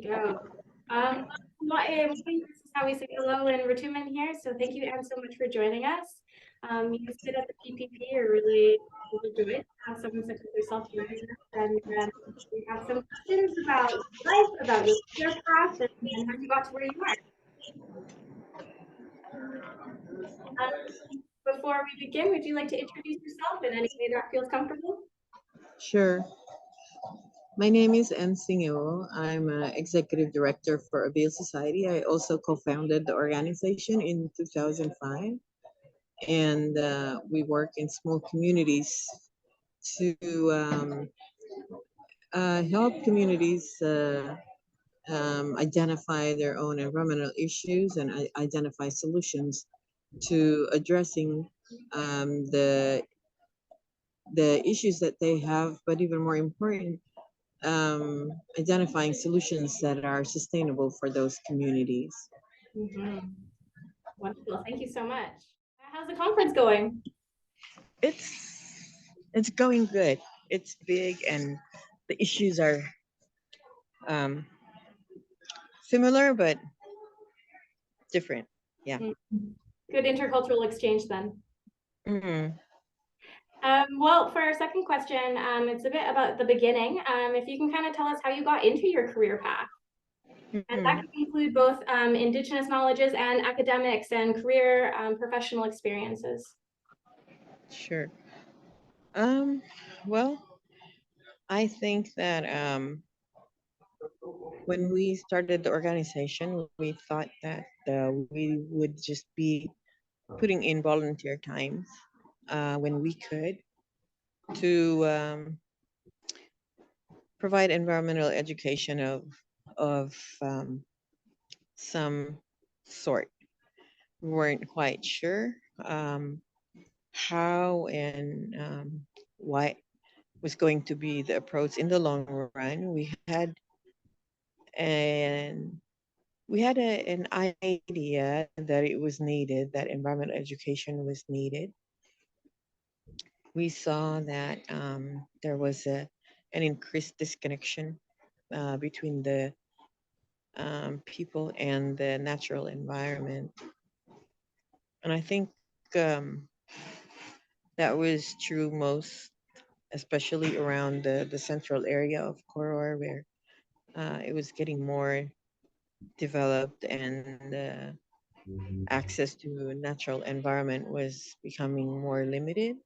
go. This is how we say hello in Rituman here. So thank you, Anne, so much for joining us. You sit at the PPP are really overjoyed to have someone such as yourself joining us. And we have some questions about life, about your career path, and how you got to where you are. Before we begin, would you like to introduce yourself in any way that feels comfortable? Sure. My name is Singeo. I'm executive director for Ebiil Society. I also co-founded the organization in 2005, and we work in small communities to help communities identify their own environmental issues and identify solutions to addressing the issues that they have, but even more important, identifying solutions that are sustainable for those communities. Wonderful. Thank you so much. How's the conference going? It's going good. It's big, and the issues are similar but different. Yeah. Good intercultural exchange then. Mm-hmm. Well, for our second question, it's a bit about the beginning. If you can kind of tell us how you got into your career path. And that can include both Indigenous knowledges and academics and career professional experiences. Sure. Well, I think that when we started the organization, we thought that we would just be putting in volunteer times when we could to provide environmental education of some sort. We weren't quite sure how and why was going to be the approach in the long run. And we had an idea that it was needed, that environmental education was needed. We saw that there was an increased disconnection between the people and the natural environment. And I think that was true most, especially around the central area of Koror, where it was getting more developed and access to natural environment was becoming more limited.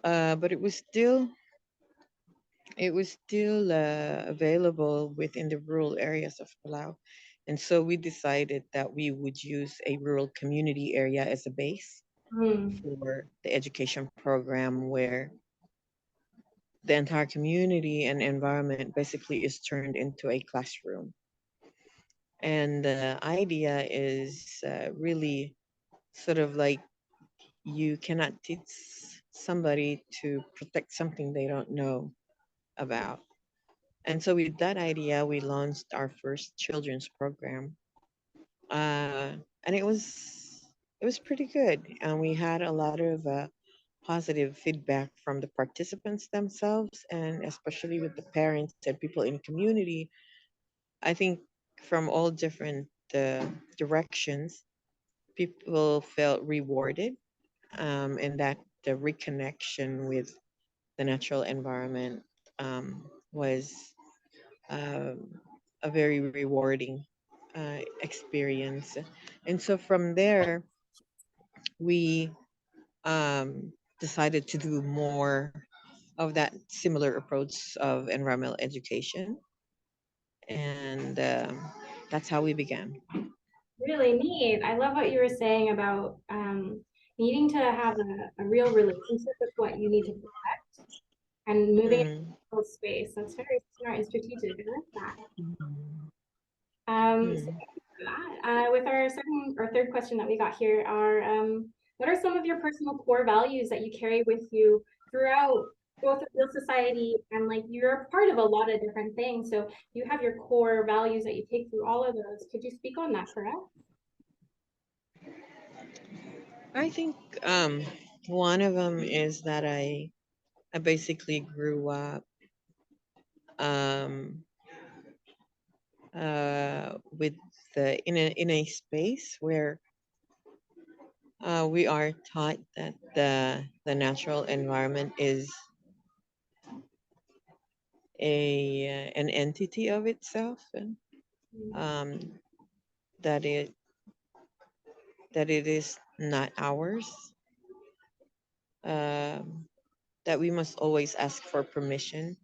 But it was still available within the rural areas of Palau. And so we decided that we would use a rural community area as a base for the education program, where the entire community and environment basically is turned into a classroom. And the idea is really sort of like you cannot teach somebody to protect something they don't know about. And so with that idea, we launched our first children's program, and it was pretty good. And we had a lot of positive feedback from the participants themselves, and especially with the parents and people in the community. I think from all different directions, people felt rewarded, and that the reconnection with the natural environment was um, a very rewarding experience. And so from there, we decided to do more of that similar approach of environmental education. And that's how we began. Really neat. I love what you were saying about needing to have a real relationship with what you need to protect and moving into space. That's very smart and strategic. I like that. So with our second or third question that we got here are, what are some of your personal core values that you carry with you throughout both the Ebiil Society, and like you're a part of a lot of different things, so you have your core values that you take through all of those. Could you speak on that for us? I think one of them is that I basically grew up um, with the in a space where we are taught that the natural environment is an entity of itself, and um, that it is not ours. Um, that we must always ask for permission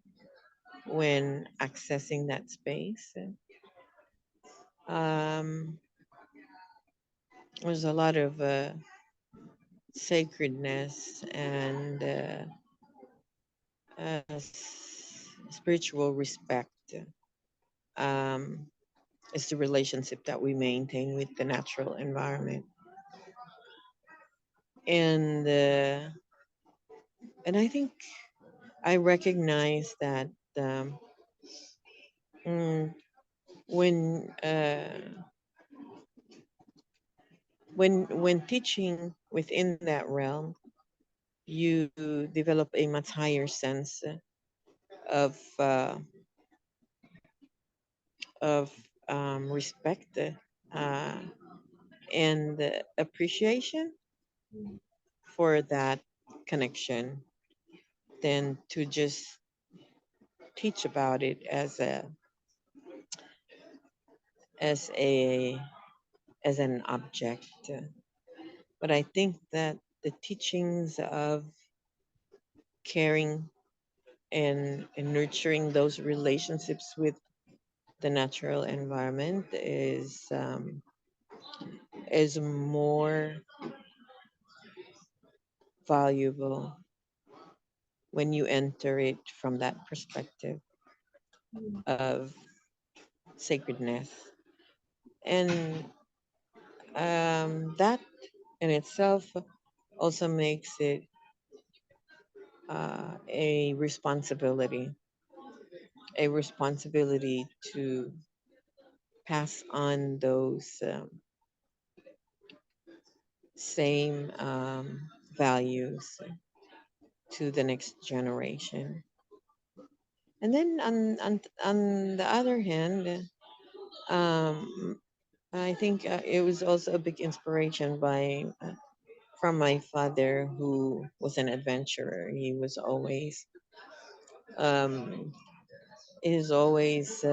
when accessing that space. Um, there's a lot of sacredness and spiritual respect. Um, is the relationship that we maintain with the natural environment, and I think I recognize that um, mm, when when teaching within that realm, you develop a much higher sense of of respect uh, and appreciation for that connection than to just teach about it as a as an object. But I think that the teachings of caring and nurturing those relationships with the natural environment is more valuable when you enter it from that perspective of sacredness, and that in itself also makes it a responsibility to pass on those same values to the next generation. And then on the other hand, um, I think it was also a big inspiration by from my father, who was an adventurer. Um, he was always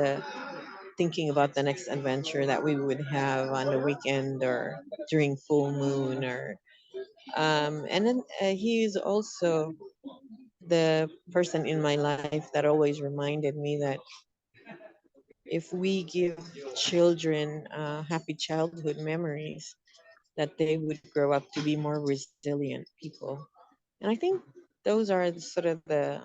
thinking about the next adventure that we would have on the weekend or during full moon, or and then he is also the person in my life that always reminded me that if we give children happy childhood memories, that they would grow up to be more resilient people. And I think those are sort of the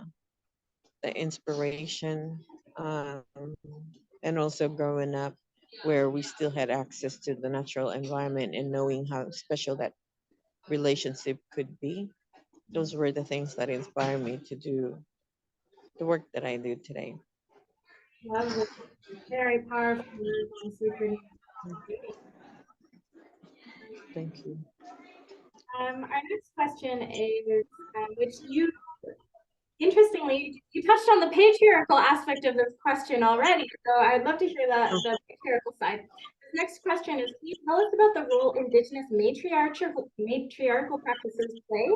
inspiration, and also growing up where we still had access to the natural environment and knowing how special that relationship could be. Those were the things that inspired me to do the work that I do today. Lovely. Very powerful words on sacred. Thank you. Our next question is, which you, interestingly, you touched on the patriarchal aspect of this question already, so I'd love to hear the patriarchal side. This next question is, can you tell us about the role Indigenous matriarchal practices play,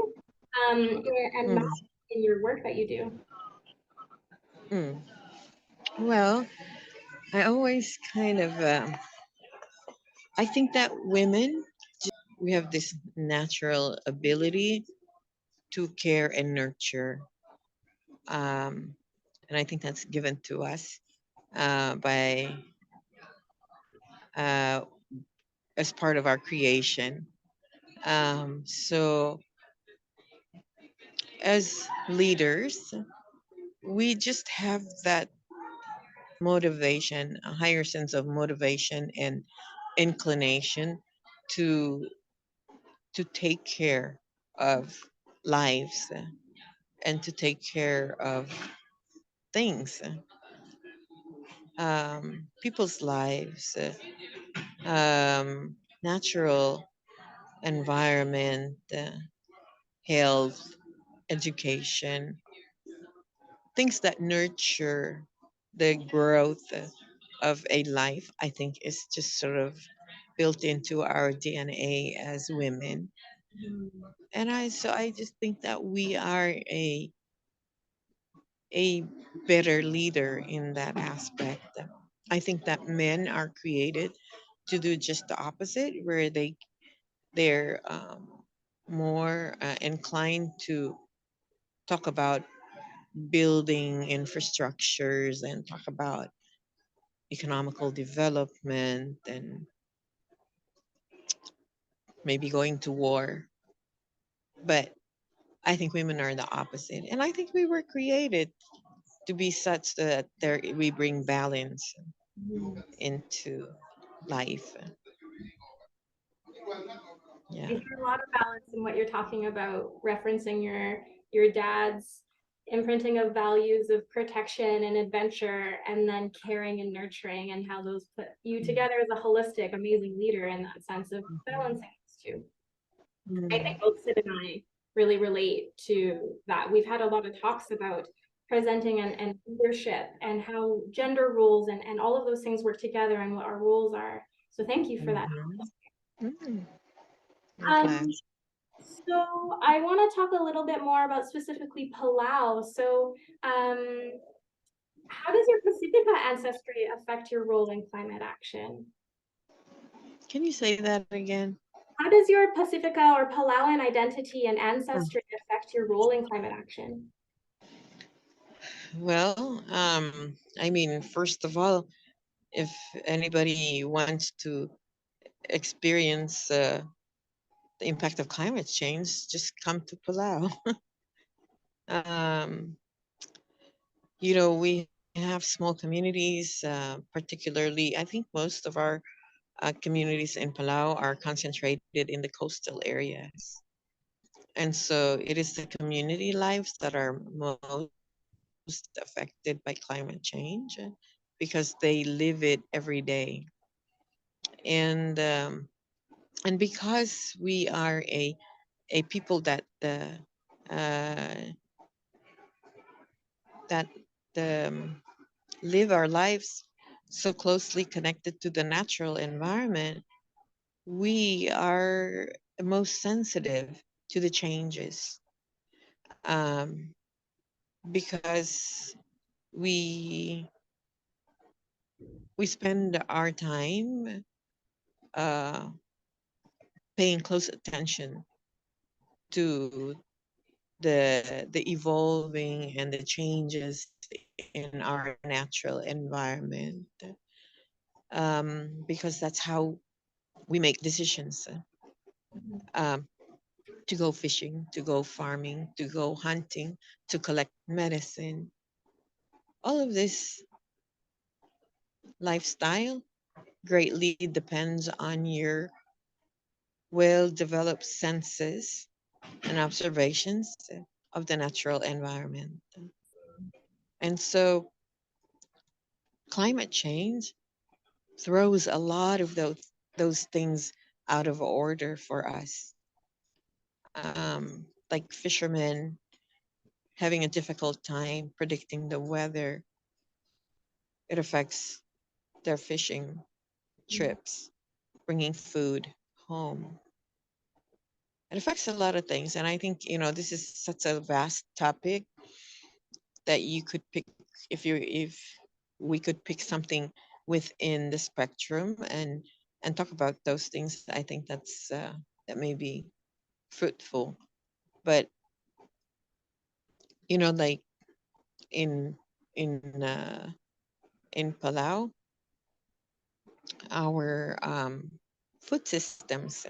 and Mm. in your work that you do? Mm. Well, I always kind of, I think that women, we have this natural ability to care and nurture. Um, and I think that's given to us by uh, as part of our creation. So as leaders, we just have that motivation, a higher sense of motivation and inclination to take care of lives and to take care of things, people's lives, natural environment, health, education, things that nurture the growth of a life, I think, is just sort of built into our DNA as women. And I just think that we are a better leader in that aspect. I think that men are created to do just the opposite, where they're more inclined to talk about building infrastructures and talk about economical development and maybe going to war. But I think women are the opposite. And I think we were created to be such that we bring balance into life. I Yeah. hear a lot of balance in what you're talking about, referencing your dad's imprinting of values of protection and adventure, and then caring and nurturing, and how those put you together as a holistic, amazing leader in that sense of balancing these two. I think Mm. both Sid and I really relate to that. We've had a lot of talks about presenting and leadership and how gender roles and all of those things work together and what our roles are. So thank you for that. Mm. I'm Um, glad. so I want to talk a little bit more about specifically Palau. So how does your Pacifica ancestry affect your role in climate action? Can you say that again? How does your Pacifica or Palauan identity and Oh, ancestry affect your role in climate action? well, I mean, first of all, if anybody wants to experience the impact of climate change, just come to Palau. um, we have small communities, particularly, I think most of our communities in Palau are concentrated in the coastal areas. And so it is the community lives that are most affected by climate change because they live it every day. And because we are a people uh, that live our lives so closely connected to the natural environment, we are most sensitive to the changes, um, because we we spend our time uh, paying close attention to the evolving and the changes in our natural environment, because that's how we make decisions, um, to go fishing, to go farming, to go hunting, to collect medicine. All of this lifestyle greatly depends on your well developed senses and observations of the natural environment. And so climate change throws a lot of those things out of order for us. Like fishermen having a difficult time predicting the weather, it affects their fishing trips, bringing food home. It affects a lot of things. And I think, this is such a vast topic that you could pick if we could pick something within the spectrum and talk about those things. I think that may be fruitful. But like in in uh, in Palau, our food systems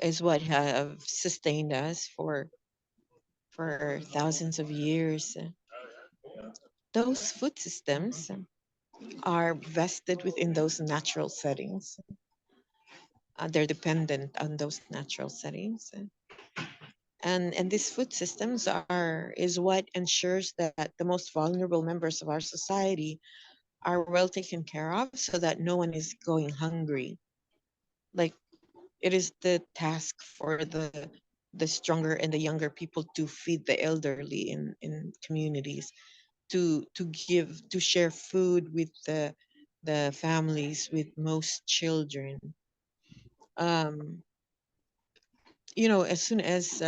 is what have sustained us for thousands of years. Those food systems are vested within those natural settings. They're dependent on those natural settings, and these food systems are is what ensures that the most vulnerable members of our society are well taken care of, so that no one is going hungry. Like, it is the task for the stronger and the younger people to feed the elderly in communities. to share food with the families with most children. Um, as soon as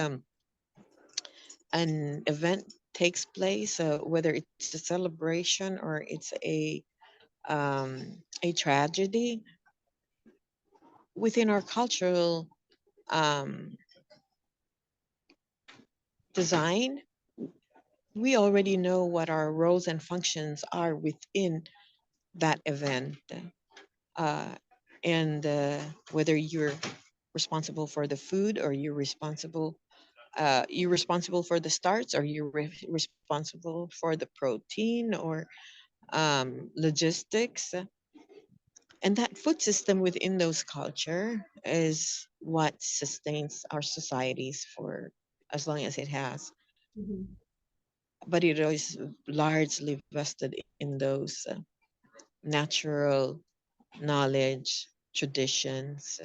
an event takes place, whether it's a celebration or it's a tragedy within our cultural um, design, we already know what our roles and functions are within that event. Uh, and whether you're responsible for the food or you're responsible for the starts or you're responsible for the protein or logistics. And that food system within those culture is what sustains our societies for as long as it has. Mhm. But it is largely vested in those natural knowledge, traditions.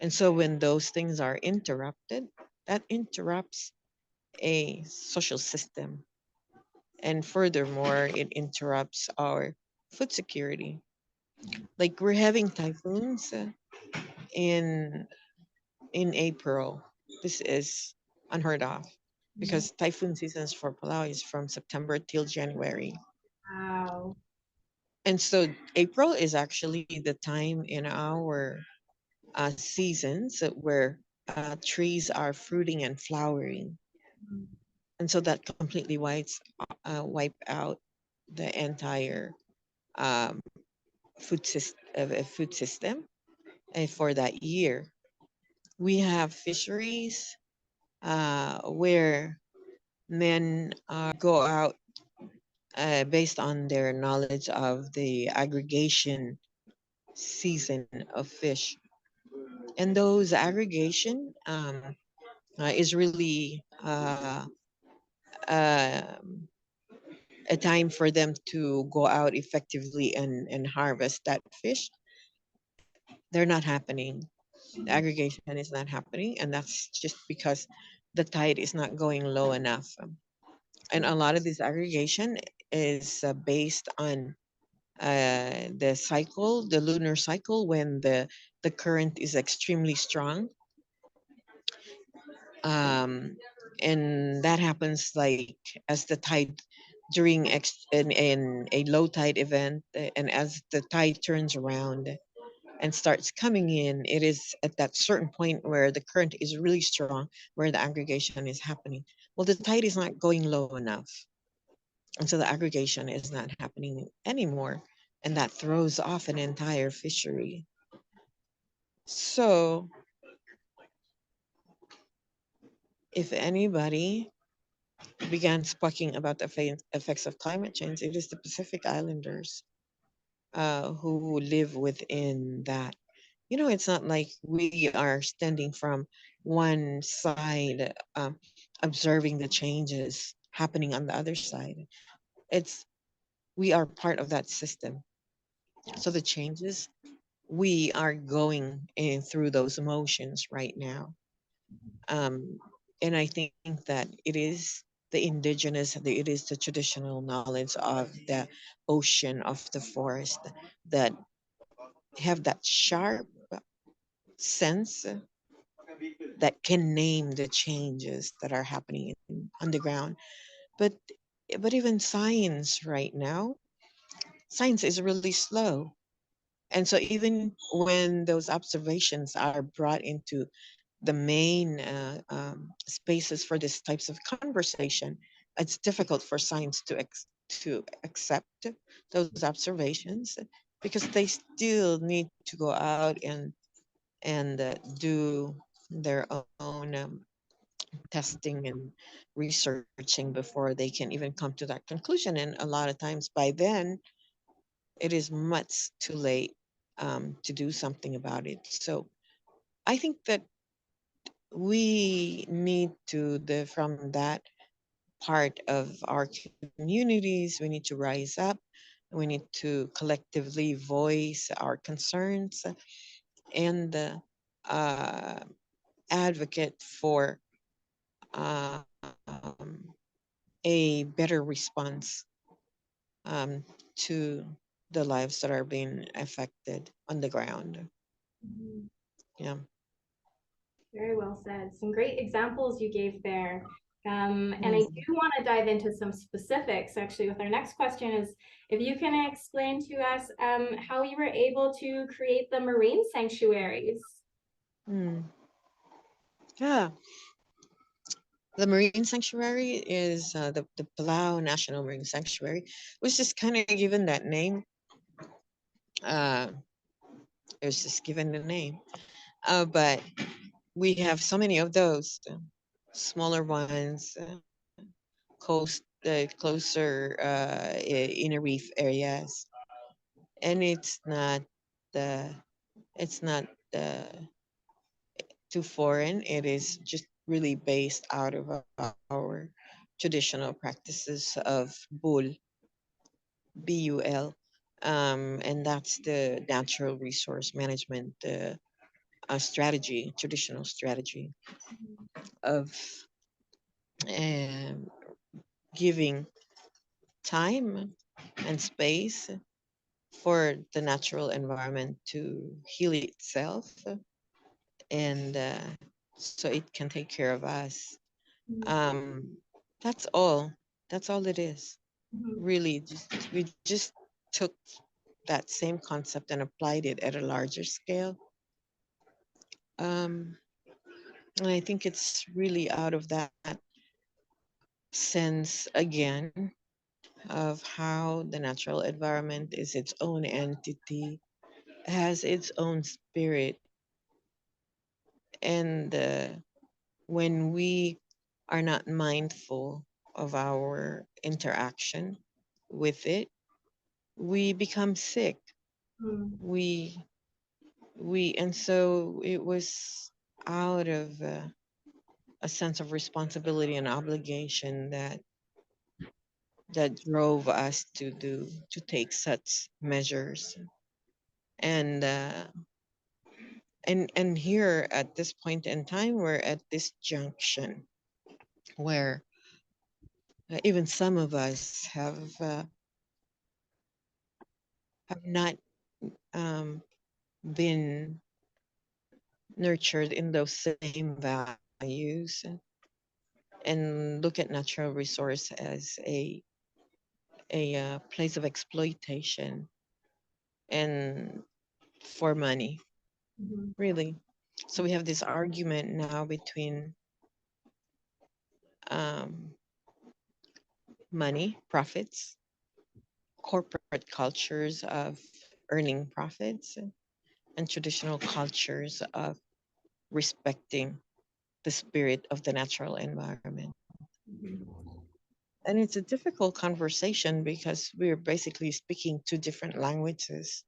And so when those things are interrupted, that interrupts a social system. And furthermore, it interrupts our food security. Like we're having typhoons in in April. This is unheard of Mhm. because typhoon seasons for Palau is from September till January. Wow. And so April is actually the time in our seasons where trees are fruiting and flowering. Mhm. And so that completely wipe out the entire um, food system for that year. We have fisheries where men go out based on their knowledge of the aggregation season of fish. And those aggregation is really um a time for them to go out effectively and harvest that fish. They're not happening. The aggregation is not happening, and that's just because the tide is not going low enough. And a lot of this aggregation is based on the cycle, the lunar cycle, when the current is extremely strong. Um, and that happens like as the tide during in a low tide event, and as the tide turns around and starts coming in, it is at that certain point where the current is really strong, where the aggregation is happening. Well, the tide is not going low enough, and so the aggregation is not happening anymore, and that throws off an entire fishery. So, if anybody began speaking about the effects of climate change, it is the Pacific Islanders who live within that. It's not like we are standing from one side, observing the changes happening on the other side. It's We are part of that system. So the changes we are going in through those emotions right now. Um, and I think that it is the traditional knowledge of the ocean, of the forest, that have that sharp sense that can name the changes that are happening on the ground. But even science right now, science is really slow. And so even when those observations are brought into the main spaces for these types of conversation, it's difficult for science to accept those observations because they still need to go out and do their own testing and researching before they can even come to that conclusion. And a lot of times by then, it is much too late to do something about it. So I think that we need to, from that part of our communities, we need to rise up. We need to collectively voice our concerns and uh, advocate for um, a better response to the lives that are being affected on the ground. Mhm. Yeah. Very well said. Some great examples you gave there. And I Mm. do want to dive into some specifics actually with our next question is if you can explain to us how you were able to create the marine sanctuaries. Mm. Yeah. The marine sanctuary is the Palau National Marine Sanctuary, was just kind of given that name. Uh, it was just given the name. But we have so many of those smaller ones, closer inner reef areas, and the it's not too foreign. It is just really based out of our traditional practices of BUL, and that's the natural resource management strategy, traditional strategy of um, giving time and space for the natural environment to heal itself, and so it can take care of us. Um, that's all. That's all it is. Mhm. Really, we just took that same concept and applied it at a larger scale. Um, and I think it's really out of that sense again of how the natural environment is its own entity, has its own spirit, and when we are not mindful of our interaction with it, we become sick. Mhm. We and so it was out of a sense of responsibility and obligation that drove us to take such measures. And and here at this point in time, we're at this junction where even some of us have not um, been nurtured in those same values, and look at natural resource as a place of exploitation and for money, Mhm. really. So we have this argument now between um, money, profits, corporate cultures of earning profits, and traditional cultures of respecting the spirit of the natural environment. Mhm. And it's a difficult conversation because we're basically speaking two different languages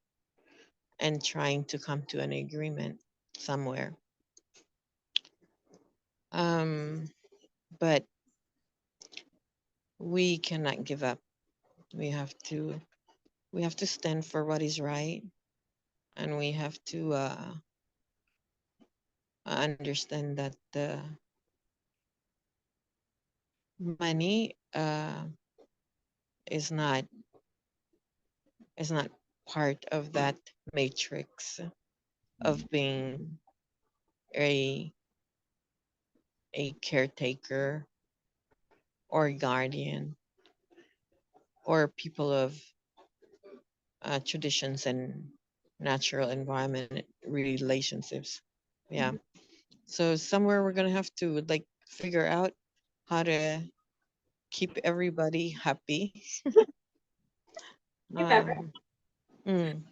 and trying to come to an agreement somewhere. Um, but we cannot give up. We have to we have to stand for what is right, and we have to understand that the money is not is not part of that matrix of being a a caretaker or guardian or people of traditions and natural environment relationships. Yeah. Mhm. So somewhere we're gonna have to like figure out how to keep everybody happy. If ever. Um, mm,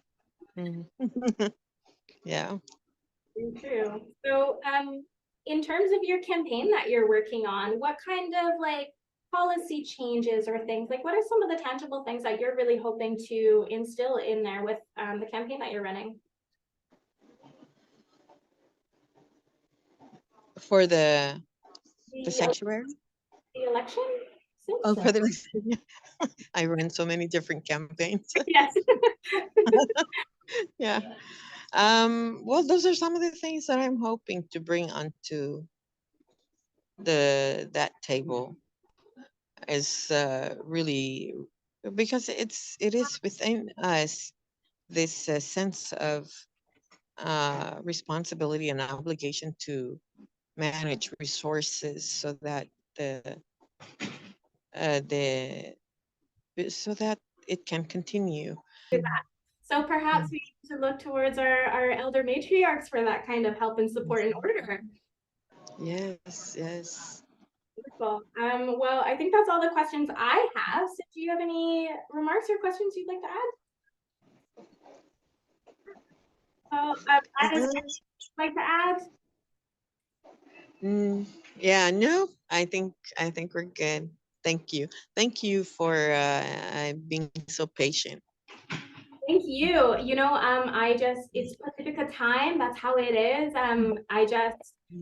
mm. Yeah. Very true. So, in terms of your campaign that you're working on, what kind of like policy changes or things, like what are some of the tangible things that you're really hoping to instill in there with the campaign that you're running? For the The, sanctuary. the election? I think Oh, so. for the I ran so many different campaigns. Yes. Yeah. Well, those are some of the things that I'm hoping to bring onto the that table is really because it is within us this sense of responsibility and obligation to manage resources so that the the so that it can continue. So perhaps we need to look towards our elder matriarchs for that kind of help and support and order. Yes, yes. Wonderful. Well, I think that's all the questions I have. So do you have any remarks or questions you'd like to add? Well, Anna, would you like to add? Yeah, no, I think we're good. Thank you. Thank you for being so patient. Thank you. You know, it's Pacifica time. That's how it is.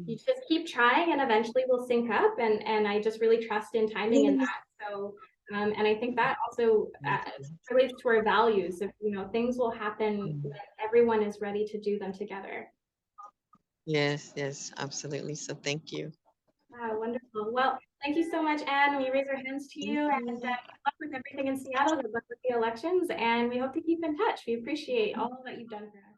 You just keep trying and eventually we'll sync up. And I just really trust in timing and that. So, and I think that also relates to our values of, you know, things will happen when everyone is ready to do them together. Yes, yes, absolutely. So thank you. Wonderful. Well, thank you so much, Anne. We raise our hands to you and good luck with everything in Seattle. Good luck with the elections. And we hope to keep in touch. We appreciate all that you've done for us.